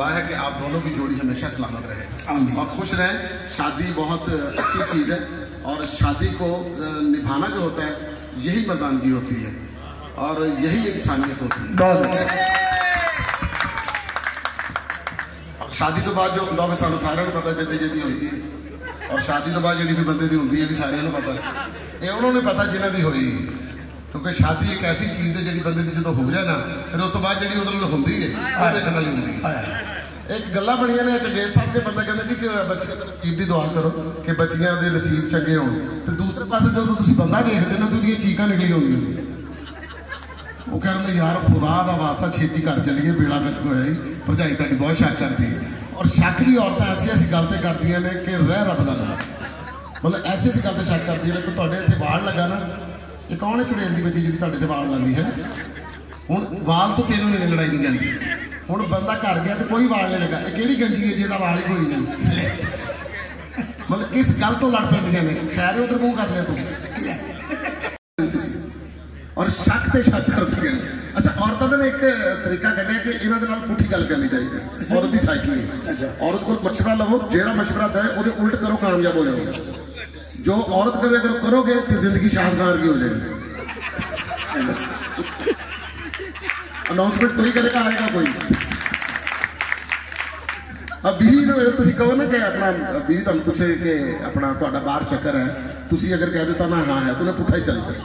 दुआ है कि आप दोनों की जोड़ी हमेशा सलामत रहे और खुश रहें। शादी बहुत अच्छी चीज़ है और शादी को निभाना जो होता है यही मर्दानगी होती है और यही इंसानियत होती है। बहुत अच्छा। शादी तो बाद जो होता है सानू सारे पता जल्दी जल्दी हुई और शादी तो बाद जी भी बंदे की होंगी है भी सारे पता ये उन्होंने पता जिन्हों की हुई क्योंकि शादी एक ऐसी चीज़ है जी बंदे की जो हो जाए ना फिर उस तो बाद जी उन्होंने होंगी है देखने वाली होंगी एक गल्लां बनिया ने चंगेज साहब से बंदा कहता जी कि बच्चियां के नसीब की दुआ करो कि बच्चियां के नसीब चंगे हो तो दूसरे पास जो तुम बंदा देखते ना तो चीकां निकली होंगी वो कहते यार खुदा का वास्ता छेती घर चलीए बेड़ा गर्क होया ही भरजाई तुहाडी बहुत शक करती है और शक भी औरतें ऐसी ऐसी गलतें करती ने कि रह रब का नाम मतलब ऐसी ऐसी गलतें शक करती है कि तुहाडे इत्थे वाल लगा ना ये कौन है चुड़ैल की बच्ची जी तुहाडे ते वाल लाती है हुण वाल तो तेनों नहीं लड़ाई नहीं जाती हुण बंदा घर गया तो कोई वाल नहीं लगा ये किहड़ी गंजी है जिहदा वाल ही कोई नहीं मतलब किस गल तो लड़ पैंदियां ने खैर उधर मूँह कर लिया तुसीं और शक ते शक करती हैं। अच्छा औरतों ने एक तरीका कढ़िया कि इन्होंने पुठी गल करनी चाहिए औरत की साइकी औरत को मशवरा लवो जेड़ा मशवरा दे वो उल्ट करो कामयाब हो जाओगे जो औरत कभी अगर करोगे तो जिंदगी शाहजहां की हो जाएगी। अनाउंसमेंट कोई करेगा आएगा कोई अब बीवी तुम कहो ना कि अपना बीवी तुम पूछे कि अपना बाहर चक्कर है तुम अगर कह देता ना हाँ है तो उन्हें पुठा ही चल जाए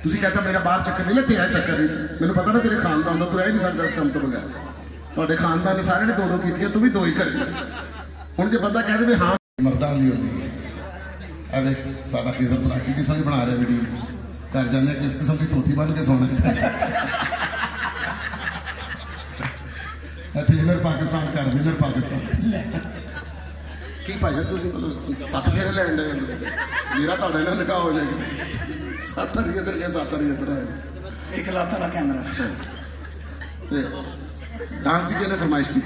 तुम कहता मेरा बाहर चक्कर नहीं तेरा चक्कर नहीं मैंने पता ना तेरे खानदान का तू रह नहीं सकता इस काम तो बगैर थोड़े खानदान ने सारे ने दो की तू भी दो ही करे हूँ जो बंदा कह दे हाँ मर्दां की होती है वेख साडा खिजर भरा की सोहनी बना रहा वीडियो घर जाने किस किस्म की धोती बन के सोना विनर पाकिस्तान कर विनर पाकिस्तान की भाई तुम 7 फेरे लैन डे मेरा तो निकाह हो जाएगा 7 इधर के 7 इधर है एक लाता ला कैमरा डांस की फरमाइश की